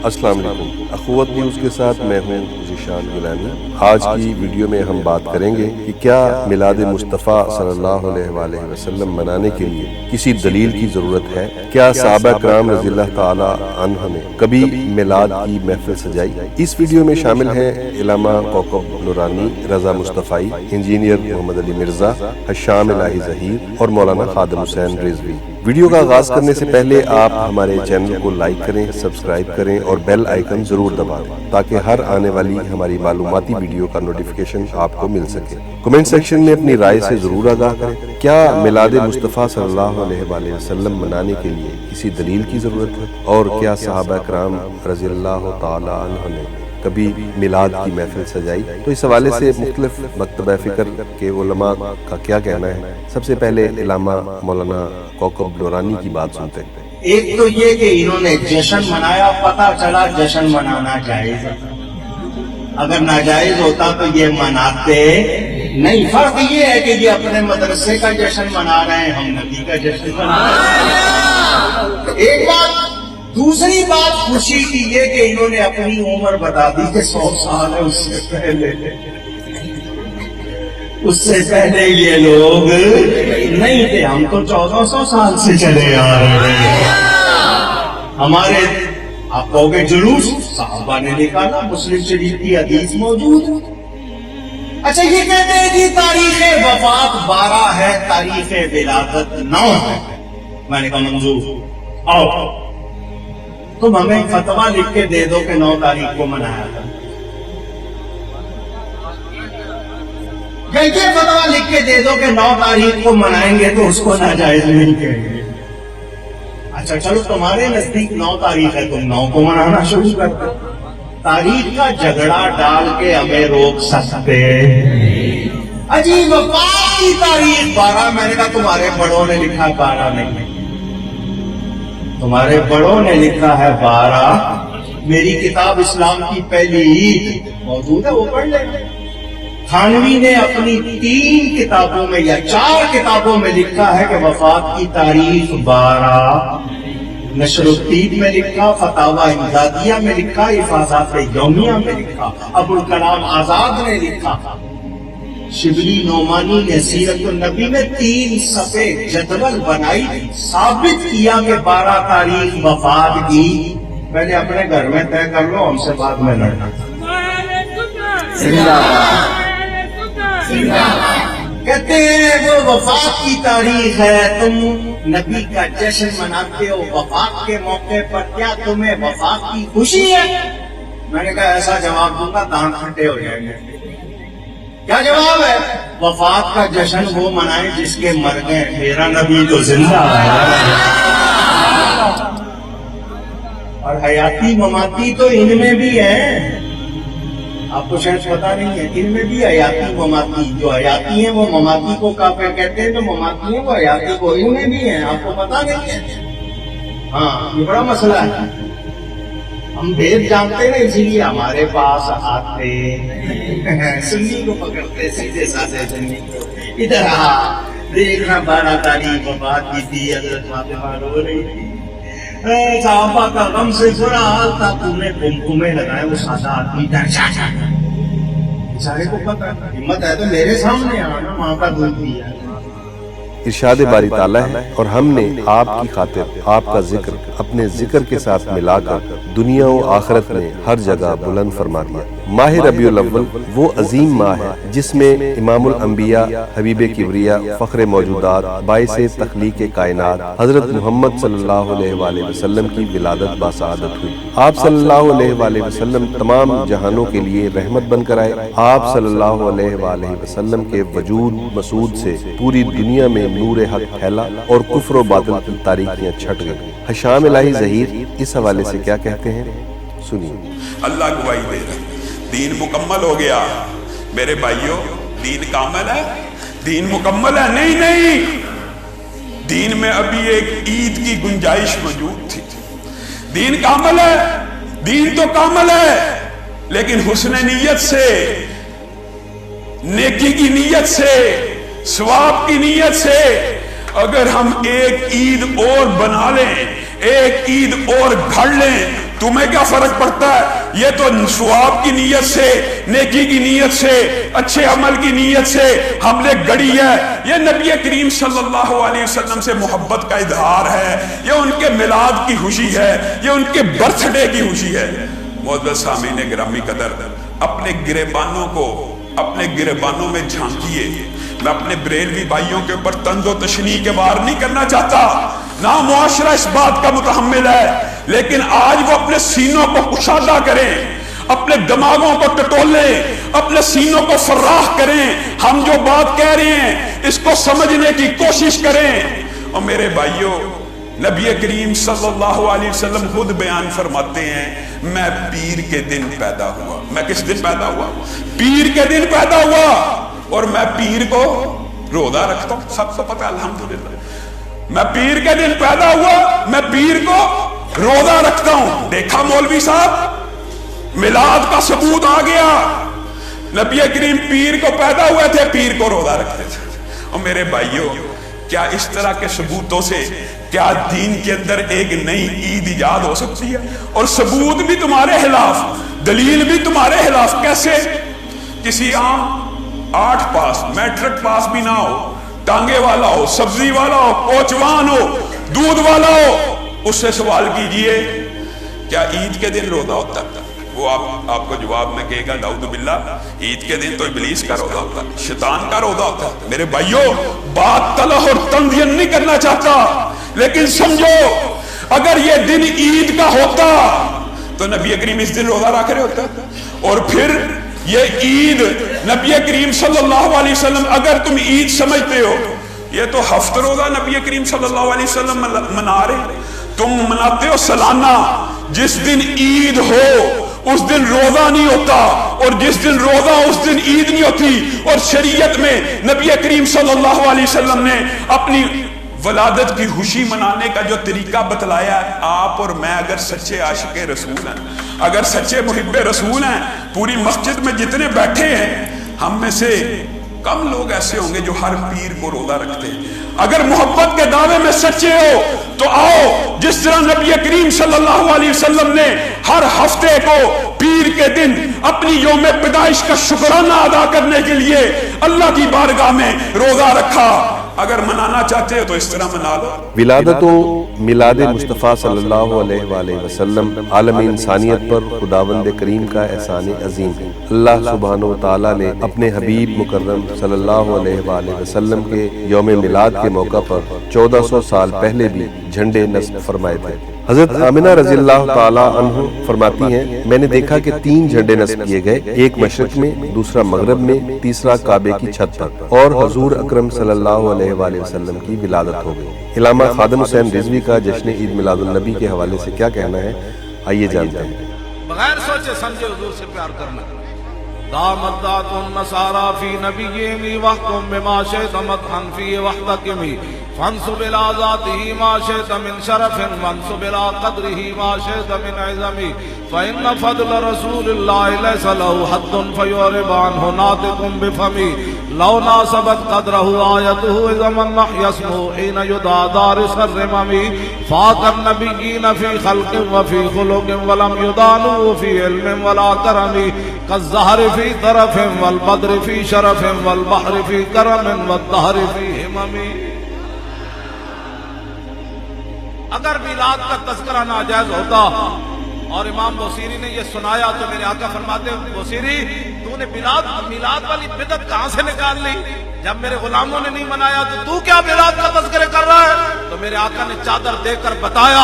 السلام علیکم، اخوت نیوز کے ساتھ میں ہوں ذیشان گیلانی۔ آج کی ویڈیو میں ہم بات کریں گے کہ کیا میلاد مصطفیٰ صلی اللہ علیہ وآلہ وسلم منانے کے لیے کسی دلیل کی ضرورت ہے؟ کیا صحابہ کرام رضی اللہ تعالی عنہ نے کبھی میلاد کی محفل سجائی؟ اس ویڈیو میں شامل ہیں علامہ کوکب نورانی، رضا مصطفی، انجینئر محمد علی مرزا، حشام الہی ظہیر اور مولانا خادم حسین رضوی۔ ویڈیو کا آغاز کرنے سے پہلے آپ ہمارے چینل کو لائک کریں، سبسکرائب کریں اور بیل آئیکن ضرور دبا دیں تاکہ ہر آنے والی ہماری معلوماتی ویڈیو کا نوٹیفیکیشن آپ کو مل سکے۔ کمنٹ سیکشن میں اپنی رائے سے ضرور آگاہ کریں۔ کیا میلاد مصطفیٰ صلی اللہ علیہ وآلہ وسلم منانے کے لیے کسی دلیل کی ضرورت ہے؟ اور کیا صحابہ کرام رضی اللہ تعالی عنہ نے کبھی میلاد کی محفل سجائی؟ تو اس حوالے سے مختلف مکتبہ فکر کے علماء کا کیا کہنا ہے؟ سب سے پہلے علامہ مولانا کوکب نورانی کی بات سنتے ہیں۔ ایک تو یہ کہ انہوں نے جشن منایا، پتہ چلا جشن منانا جائز ہے، اگر ناجائز ہوتا تو یہ مناتے نہیں۔ فرق یہ ہے کہ یہ اپنے مدرسے کا جشن منا رہے ہیں، ہم نبی کا جشن منا رہے ہیں۔ ایک بات، دوسری بات خوشی کی یہ کہ انہوں نے اپنی عمر بتا دی کہ 100 سال ہے، اس سے پہلے یہ لوگ نہیں تھے، ہم تو 1400 سال سے چلے آ رہے ہیں۔ ہمارے آپ کہو گے جلوس، صحابہ نے نکالا، مسلم شریف کی حدیث موجود۔ اچھا یہ کہتے ہیں کہ تاریخ وفات 12 ہے، تاریخ ولادت 9 ہے۔ میں نے کہا منظور، آؤ تم ہمیں فتویٰ لکھ کے دے دو کہ 9 تاریخ کو منایا تھا، یہ فتویٰ لکھ کے دے دو کہ 9 تاریخ کو منائیں گے تو اس کو ناجائز نہیں کہیں گے۔ اچھا چلو تمہارے نزدیک 9 تاریخ ہے، تم 9 کو منانا شروع کر دو۔ تاریخ کا جھگڑا ڈال کے ہمیں روک سکتے؟ عجیب، وفات کی تاریخ 12، میں نے کہا تمہارے بڑوں نے لکھا 12 نہیں، تمہارے بڑوں نے لکھا ہے 12۔ میری کتاب اسلام کی پہلی عید موجود ہے، وہ پڑھ لیں۔ تھانوی نے اپنی 3 کتابوں میں یا 4 کتابوں میں لکھا ہے کہ وفات کی تاریخ 12، نشر الطیب میں لکھا، فتاوی امدادیہ میں لکھا، حفاظات یومیہ میں لکھا، ابوالکلام آزاد نے لکھا، شبلی نعمانی نے سیرت النبی میں 3 صفحے جدول بنائی، ثابت کیا کہ 12 تاریخ وفات کی۔ پہلے اپنے گھر میں طے کر لو، ہم سے بعد میں لڑنا۔ کہتے ہیں وہ وفات کی تاریخ ہے، تم نبی کا جشن مناتے ہو وفات کے موقع پر، کیا تمہیں وفات کی خوشی ہے؟ میں نے کہا ایسا جواب دوں گا دانت پھٹے ہو جائیں گے۔ کیا جواب ہے؟ وفات کا جشن وہ منائے جس کے مر گئے، میرا نبی تو زندہ ہے، اور حیاتی مماتی تو ان میں بھی ہے۔ آپ کو شاید پتا نہیں ہے، ان میں بھی حیاتی مماتی، جو حیاتی ہیں وہ مماتی کو کافر کہتے ہیں، جو مماتی ہیں وہ حیاتی کو، ان میں بھی ہیں، آپ کو پتا نہیں ہے۔ ہاں یہ بڑا مسئلہ ہے، ہم بھید جانتے ہیں اسی لیے ہمارے پاس آتے، سنی کو پکڑتے، سیدھے سادے سنی کو، ادھر آ دیکھنا 12 تاریخ وفات کی تھی، حضرت فاطمہ رو رہی تھی، صحابہ کا غم سے برا حال تھا، تم نے کمکمے لگائے، وہ سادہ آدمی بیچارے کو پتا، ہمت ہے تو میرے سامنے آنا، ماں کا دودھ دیا۔ ارشاد باری تعالیٰ ہے، اور ہم نے آپ کی خاطر آپ کا ذکر اپنے ذکر کے ساتھ ملا کر دنیا و آخرت میں ہر جگہ بلند فرما دیا۔ ماہ ربیع الاول وہ عظیم ماہ ہے جس میں امام الانبیاء، حبیب کبریا، فخر موجودات، باعث تخلیق کائنات حضرت محمد صلی اللہ علیہ وآلہ وسلم کی ولادت باسعادت ہوئی۔ آپ صلی اللہ علیہ وآلہ وسلم تمام جہانوں کے لیے رحمت بن کر آئے۔ آپ صلی اللہ علیہ وآلہ وسلم کے وجود مسعود سے پوری دنیا میں نور حق پھیلا اور کفر و باطل کی تاریکیاں چھٹ گئی۔ حشام الہی ظہیر اس حوالے سے کیا کہتے ہیں، سنیے۔ اللہ گواہی دے رہا، دین مکمل ہو گیا میرے بھائیوں، دین کامل ہے، دین مکمل ہے؟ نہیں، دین میں ابھی ایک عید کی گنجائش موجود تھی۔ دین کامل ہے، دین تو کامل ہے، لیکن حسن نیت سے، نیکی کی نیت سے، ثواب کی نیت سے اگر ہم ایک عید اور بنا لیں، ایک عید اور گھڑ لیں تمہیں کیا فرق پڑتا ہے؟ یہ تو ثواب کی نیت سے، نیکی کی نیت سے، اچھے عمل کی نیت سے ہم نے گڑی ہے۔ یہ نبی کریم صلی اللہ علیہ وسلم سے محبت کا اظہار ہے، یہ ان کے میلاد کی خوشی ہے، یہ ان کے برتھ ڈے کی خوشی ہے۔ معزز سامعین گرامی قدر، اپنے گریبانوں کو اپنے گریبانوں میں جھانکیے۔ میں اپنے بریلوی بھائیوں کے اوپر طنز و تشنیع کے وار نہیں کرنا چاہتا، نہ معاشرہ اس بات کا متحمل ہے، لیکن آج وہ اپنے سینوں کو کشادہ کریں، اپنے دماغوں کو ٹٹولیں، اپنے سینوں کو فراخ کریں، ہم جو بات کہہ رہے ہیں اس کو سمجھنے کی کوشش کریں۔ اور میرے بھائیوں، نبی کریم صلی اللہ علیہ وسلم خود بیان فرماتے ہیں، میں پیر کے دن پیدا ہوا۔ میں کس دن پیدا ہوا؟ پیر کے دن پیدا ہوا، اور میں پیر کو روزہ رکھتا ہوں، سب کو پتہ ہے الحمدللہ۔ میں پیر کے دن پیدا ہوا، میں پیر کو روزہ رکھتا ہوں۔ دیکھا مولوی صاحب، میلاد کا ثبوت آ گیا۔ نبی کریم پیر کو پیدا ہوئے تھے، پیر کو روزہ رکھتے تھے۔ اور میرے بھائیوں، کیا اس طرح کے ثبوتوں سے کیا دین کے اندر ایک نئی عید ایجاد ہو سکتی ہے؟ اور ثبوت بھی تمہارے خلاف، دلیل بھی تمہارے خلاف۔ کیسے؟ کسی عام 8 پاس، میٹرک پاس بھی نہ ہو، ٹانگے والا ہو، سبزی والا ہو، کوچوان ہو، دودھ والا ہو، اس سے سوال کیجئے کیا عید کے دن روزہ ہوتا ہے؟ وہ آپ کو جواب میں کہے گا نعوذ باللہ، عید کے دن تو ابلیس کا روزہ ہوتا ہے، شیطان کا روزہ ہوتا ہے۔ میرے بھائیوں، بات تلخ اور تنزین نہیں کرنا چاہتا، لیکن سمجھو اگر یہ دن عید کا ہوتا تو نبی کریم اس دن روزہ رکھ رہے ہوتا۔ اور پھر یہ عید نبی کریم صلی اللہ علیہ وسلم، اگر تم عید سمجھتے ہو، یہ تو ہفتہ روزہ نبی کریم صلی اللہ علیہ وسلم منا رہے، تم مناتے ہو سالانہ۔ جس دن عید ہو اس دن روزہ نہیں ہوتا، اور جس دن روزہ اس دن عید نہیں ہوتی۔ اور شریعت میں نبی کریم صلی اللہ علیہ وسلم نے اپنی ولادت کی خوشی منانے کا جو طریقہ بتلایا ہے، آپ اور میں اگر سچے عاشق رسول ہیں، اگر سچے محب رسول ہیں، پوری مسجد میں جتنے بیٹھے ہیں، ہم میں سے کم لوگ ایسے ہوں گے جو ہر پیر کو روزہ رکھتے ہیں۔ اگر محبت کے دعوے میں سچے ہو تو آؤ، جس طرح نبی کریم صلی اللہ علیہ وسلم نے ہر ہفتے کو پیر کے دن اپنی یوم پیدائش کا شکرانہ ادا کرنے کے لیے اللہ کی بارگاہ میں روزہ رکھا۔ اگر منانا چاہتے ہو تو اس طرح منا لو۔ ولادت و میلاد مصطفیٰ صلی اللہ علیہ وآلہ وسلم عالم انسانیت پر خداوند کریم کا احسان عظیم ہے۔ اللہ سبحانہ و تعالیٰ نے اپنے حبیب مکرم صلی اللہ علیہ وآلہ وسلم کے یوم میلاد کے موقع پر 1400 سال پہلے بھی جھنڈے نصب فرمائے تھے۔ حضرت آمنہ رضی اللہ تعالیٰ عنہ فرماتی ہیں، میں نے دیکھا کہ 3 جھنڈے نصب کیے گئے، ایک مشرق میں، دوسرا مغرب میں، تیسرا کعبے کی چھت پر، اور حضور اکرم صلی اللہ علیہ وآلہ وسلم کی ولادت ہو گئی۔ علامہ خادم حسین رضوی کا جشن عید میلاد النبی کے حوالے سے کیا کہنا ہے، آئیے جانتے ہیں۔ بغیر سوچے سمجھے حضور سے پیار کرنا۔ دامت ذات النصارى في نبيهم واحكم بما شئت مدحا فيه واحتكم فانصب الى ذاته ما شئت من شرف وانصب الى قدره ما شئت من عظم فإن فضل رسول الله ليس له حد فيعرب عنه ناطق بفمه لو ناسبت قدره آيته إذا من نحيا اسمه حين يدعى دارس الرمم فاق النبيين في خلق وفي خلق ولم يدانوا في علم ولا كرم كالزهر في طرف والبدر في شرف والبحر في كرم والدهر في همم۔ اگر میلاد کا تذکرہ ناجائز ہوتا اور امام بوصیری نے یہ سنایا تو میرے آقا فرماتے ہیں، بوصیری تو نے میلاد والی بدعت کہاں سے نکال لی؟ جب میرے غلاموں نے نہیں منایا تو کیا میلاد کا تذکرہ کر رہا ہے؟ تو میرے آقا نے چادر دے کر بتایا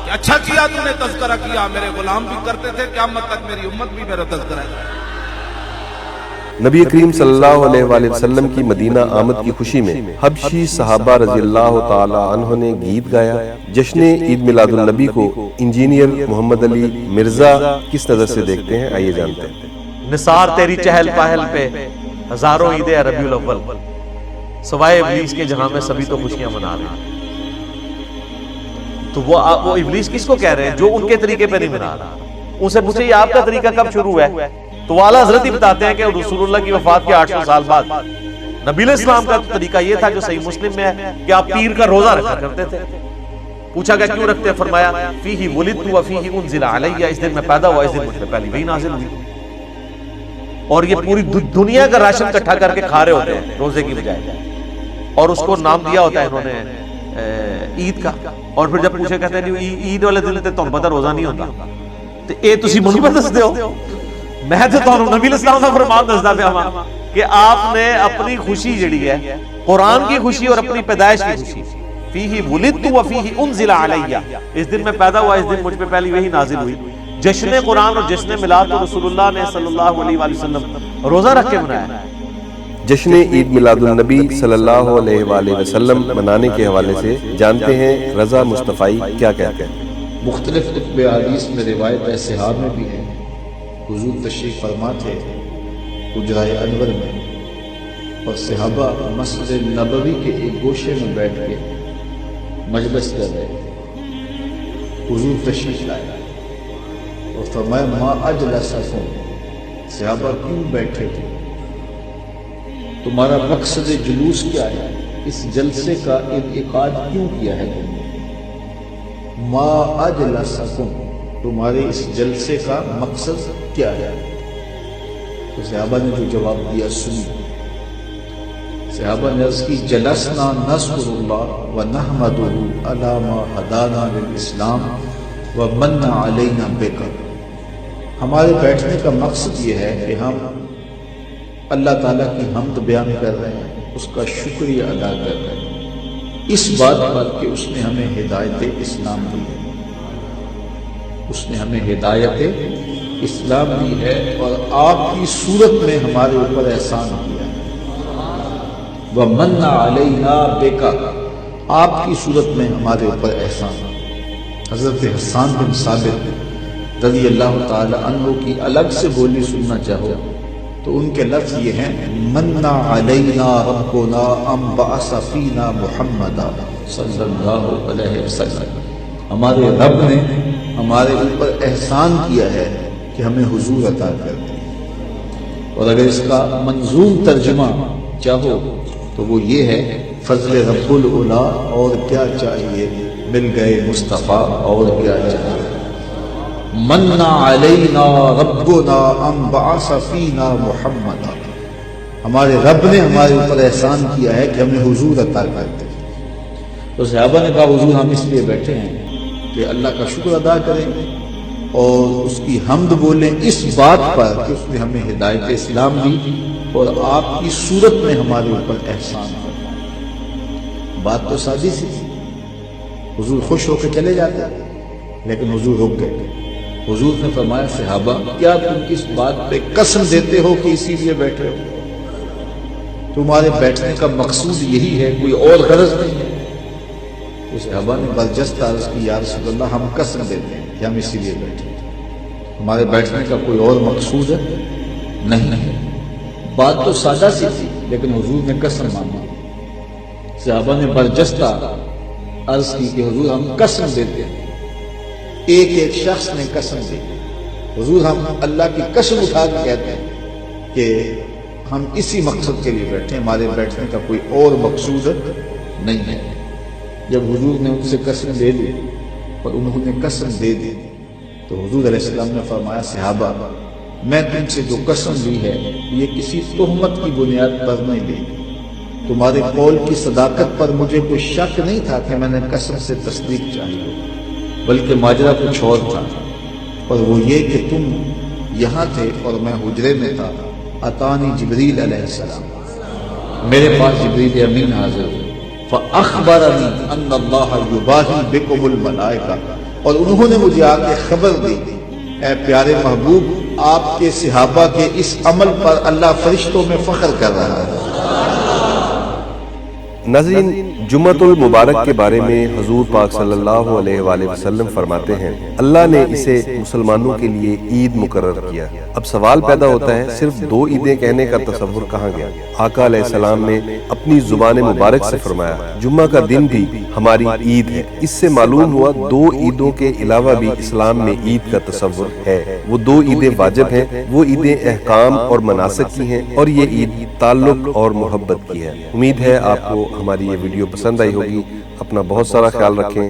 کہ اچھا کیا تو نے تذکرہ کیا، میرے غلام بھی کرتے تھے، قیامت تک میری امت بھی میرا تذکرہ ہے۔ نبی کریم صلی اللہ علیہ وآلہ وسلم کی مدینہ آمد کی خوشی میں حبشی صحابہ رضی اللہ تعالی عنہ نے گیت گایا۔ جشن عید میلاد النبی کو انجینئر محمد علی مرزا کس نظر سے دیکھتے ہیں، آئیے جانتے ہیں۔ نثار تیری چہل پہل پہ ہزاروں عیدیں ربیع الاول، سوائے ابلیس کے جہاں میں سبھی تو خوشیاں منا رہے ہیں۔ تو وہ ابلیس کس کو کہہ رہے ہیں؟ جو ان کے طریقے پہ نہیں منا رہا۔ ان سے پوچھے یہ آپ کا طریقہ کب شروع ہوا ہے؟ تو اعلیٰ حضرت ہی بتاتے ہیں کہ رسول اللہ کی وفات کے 800 سال بعد نبی علیہ السلام کا طریقہ یہ تھا جو صحیح مسلم میں ہے کہ آپ پیر کا روزہ رکھا کرتے تھے۔ پوچھا گیا کیوں رکھتے ہیں؟ فرمایا فیہ ولدت و فیہ انزل علیہ، اس دن میں پیدا ہوا، اس دن مجھ پہ پہلی وحی نازل ہوئی. اور یہ پوری دنیا کا راشن اکٹھا کر کے کھا رہے ہوتے ہیں روزے کی بجائے، اور اس کو نام دیا ہوتا ہے انہوں نے عید کا. اور پھر جب پوچھے کہتے ہیں عید والے دن تے تمہیں پتہ روزہ نہیں ہوتا، تو اے تسی منو پہ دسدے ہو؟ میں تو تمہیں نبی علیہ السلام کا فرمان دسدا پیا ہاں کہ آپ نے اپنی خوشی جڑی ہے قرآن کی خوشی اور اپنی پیدائش کی خوشی، فیہ ولدت و فیہ انزل علیہ، اس دن میں پیدا ہوا، اس دن مجھ پہ پہلی وحی نازل ہوئی. جشن قرآن اور جشن میلاد تو رسول اللہ نے صلی اللہ علیہ وآلہ وسلم روزہ رکھ کے منایا. جشن عید میلاد النبی صلی اللہ علیہ وآلہ وسلم منانے کے حوالے سے جانتے ہیں رضا مصطفی کیا کہتے ہیں. مختلف کتب حدیث میں روایت صحابہ میں بھی ہے. حضور تشریف فرما تھے حجرہ انور میں، اور صحابہ مسجد نبوی کے ایک گوشے میں بیٹھ کے مجلس کر رہے تھے. حضور تشریف لائے اور فرمایا ما اجلسکم، صحابہ کیوں بیٹھے تھے، تمہارا مقصد جلوس کیا ہے، اس جلسے کا انعقاد کیوں کیا ہے تم نے؟ ما اجلسکم، تمہارے اس جلسے کا مقصد کیا ہے؟ تو صحابہ نے جو جواب دیا سنی. صحابہ نے عرض کی جلسنا نذکر اللہ ونحمدہ علی ما ہدانا للاسلام ومن علینا بک. ہمارے بیٹھنے کا مقصد یہ ہے کہ ہم اللہ تعالیٰ کی حمد بیان کر رہے ہیں، اس کا شکریہ ادا کر رہے ہیں اس بات پر کہ اس نے ہمیں ہدایت اسلام دی ہے، اس نے ہمیں ہدایت اسلام دی ہے اور آپ کی صورت میں ہمارے اوپر احسان کیا ہے. وَمَنَّ عَلَيْنَا بِكَ، آپ کی صورت میں ہمارے اوپر احسان. حضرت حسان بن ثابت رضی اللہ تعالی عنہ کی الگ سے بولی سننا چاہو تو ان کے لفظ یہ ہیں مَنَّ عَلَيْنَا رَبُّنَا أَن بَعَثَ فِينَا مُحَمَّدًا صلی اللہ علیہ وسلم. ہمارے رب نے ہمارے اوپر احسان کیا ہے کہ ہمیں حضور عطا کر دی. اور اگر اس کا منظوم ترجمہ چاہو تو وہ یہ ہے فضل رب العلا، اور کیا چاہیے، مل گئے مصطفیٰ، اور کیا چاہیے. من علینا ربنا ان بعث فینا محمدا، ہمارے رب نے ہمارے اوپر احسان کیا ہے کہ ہمیں حضور عطا کر دے. تو صحابہ نے کہا حضور ہم اس لیے بیٹھے ہیں کہ اللہ کا شکر ادا کریں اور اس کی حمد بولیں اس بات پر کہ اس نے ہمیں ہدایت اسلام دی اور آپ کی صورت میں ہمارے اوپر احسان کیا. بات تو سادی سی تھی، حضور خوش ہو کے چلے جاتے لیکن حضور رک گئے. حضور نے فرمایا صحابہ کیا تم اس بات پہ قسم دیتے ہو کہ اسی لیے بیٹھے ہو؟ تمہارے بیٹھنے کا مقصود یہی ہے، کوئی اور غرض نہیں ہے؟ تو صحابہ نے برجستہ عرض کی یا رسول اللہ ہم قسم دیتے ہیں کہ ہم اسی لیے بیٹھے تھے، ہمارے بیٹھنے کا کوئی اور مقصود ہے نہیں. بات تو سادہ سی تھی لیکن حضور نے قسم مانی. صحابہ نے برجستہ عرض کی کہ حضور ہم قسم دیتے ہیں. ایک ایک شخص نے قسم دی. حضور ہم اللہ کی قسم اٹھا کے کہتے ہیں کہ ہم اسی مقصد کے لیے بیٹھے ہیں، ہمارے بیٹھنے کا کوئی اور مقصود نہیں ہے. جب حضور نے ان سے قسم لے لی اور انہوں نے قسم دے دی تو حضور علیہ السلام نے فرمایا صحابہ میں تم سے جو قسم لی ہے یہ کسی تہمت کی بنیاد پر نہیں لی. تمہارے قول کی صداقت پر مجھے کوئی شک نہیں تھا کہ میں نے قسم سے تصدیق چاہی، بلکہ ماجرا کچھ اور تھا، اور وہ یہ کہ تم یہاں تھے اور میں حجرے میں تھا. اتانی جبریل علیہ السلام، میرے پاس جبریل امین حاضر ہوئے. فاخبرنی ان اللہ یباہی بکم الملائکہ، اور انہوں نے مجھے آ کے خبر دی اے پیارے محبوب آپ کے صحابہ کے اس عمل پر اللہ فرشتوں میں فخر کر رہا ہے. ناظرین، جمعۃ المبارک کے بارے میں حضور پاک صلی اللہ علیہ وآلہ وسلم فرماتے ہیں اللہ نے اسے مسلمانوں کے لیے عید مقرر کیا. اب سوال پیدا ہوتا ہے صرف 2 عیدیں کہنے کا تصور کہاں گیا؟ آقا علیہ السلام نے اپنی زبان مبارک سے فرمایا جمعہ کا دن بھی ہماری عید ہے. اس سے معلوم ہوا 2 عیدوں کے علاوہ بھی اسلام میں عید کا تصور ہے. وہ 2 عیدیں واجب ہیں، وہ عیدیں احکام اور مناسک کی ہیں، اور یہ عید تعلق اور محبت کی ہے. امید ہے آپ کو ہماری یہ ویڈیو پسند آئی ہوگی. اپنا بہت سارا خیال رکھیں.